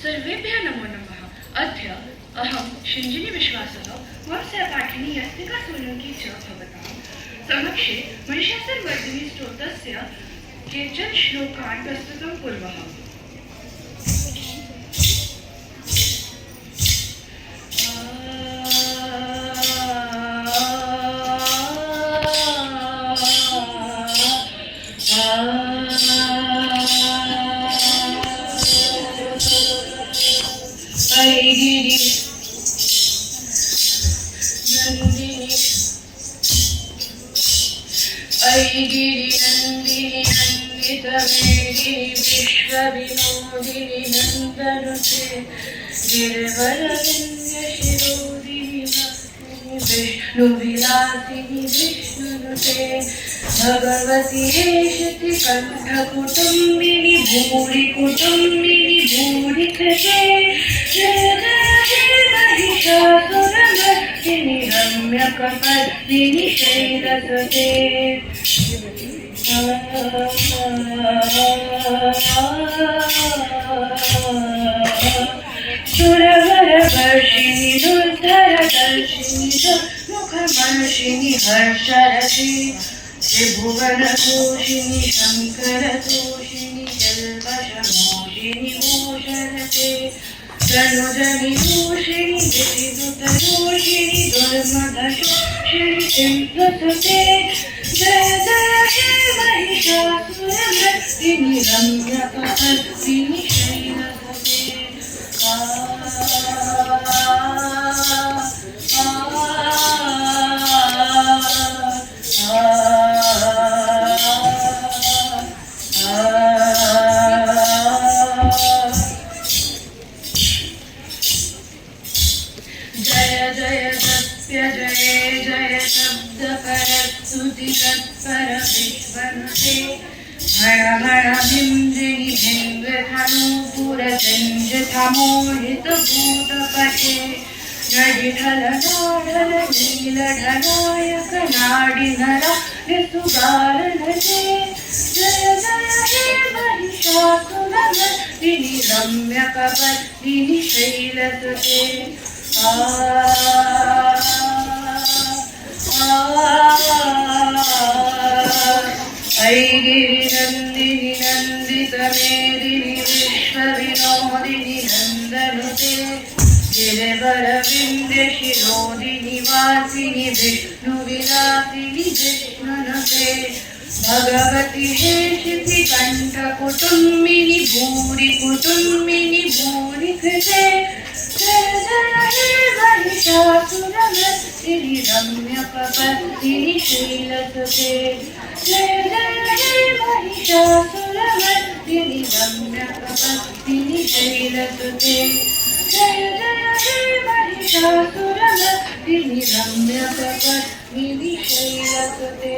सर्वेभ्यः नमो नमः। अद्य अहं शिञ्जिनी विश्वासः वंशपाठिनी यस्तिका सोलंकी च भवतां समक्षे महिषासुरमर्दिनी स्तोत्रस्य केचन श्लोकान् प्रस्तुतं कुर्मः। ऐगिरि नन्दिनि नन्दितमेदिनि विश्वविनोदिनि नन्दनुते गिरिवरविन्द्यशिरोदिनि विष्णुविलासिनि विष्णुनुते भगवति एषति कण्ठकुटुम्बिनि भूरि कुटुम्बिनि भूरि कृते जय जय महिषासुरमर्दिनि रम्यकपर्दिनि शैलसुते सुरवरवर्षिणि दुर्धरदर्शिनि मुखमर्षिणि हर्षरति त्रिभुवनतोषिणि शङ्करतोषिणि जल्पशमोषिणि मोषरते तनुजनि दोषिणि गिरिदुतदोषिणि दुर्मदशोषिणि सिंहसुते जय जय हे महिषासुरमर्दिनि रम्यकपर्दिनि शैलसुते जय जय सत्य जय जय शब्द परस्तुति तत्पर विश्वनुते भण भण भिंजिनि भिंगधनुपुर जंजथमोहित भूतपते नडिढल नाढल नीलढनायक नाडिनरा ऋतुगारनते जय जय हे महिषासुरमर्दिनि रम्यकपर्दिनि शैलसुते ऐगिरि नन्दिनि नन्दितमेदिनि विश्वविनोदिनि नन्दनुते गिरिवरविन्द्यशिरोदिनि वासिनि विष्णुविलासिनि विष्णुनुते भगवति हेषिति कण्ठकुटुम्बिनि भूरि कुटुम्बिनि भूरि कृते जय जय हे महिषासुरमर्दिनि रम्यकपर्दिनि शैलसुते जय जय हे महिषासुरमर्दिनि रम्यकपर्दिनि शैलसुते जय जय हे महिषासुरमर्दिनि रम्यकपर्दिनि शैलसुते।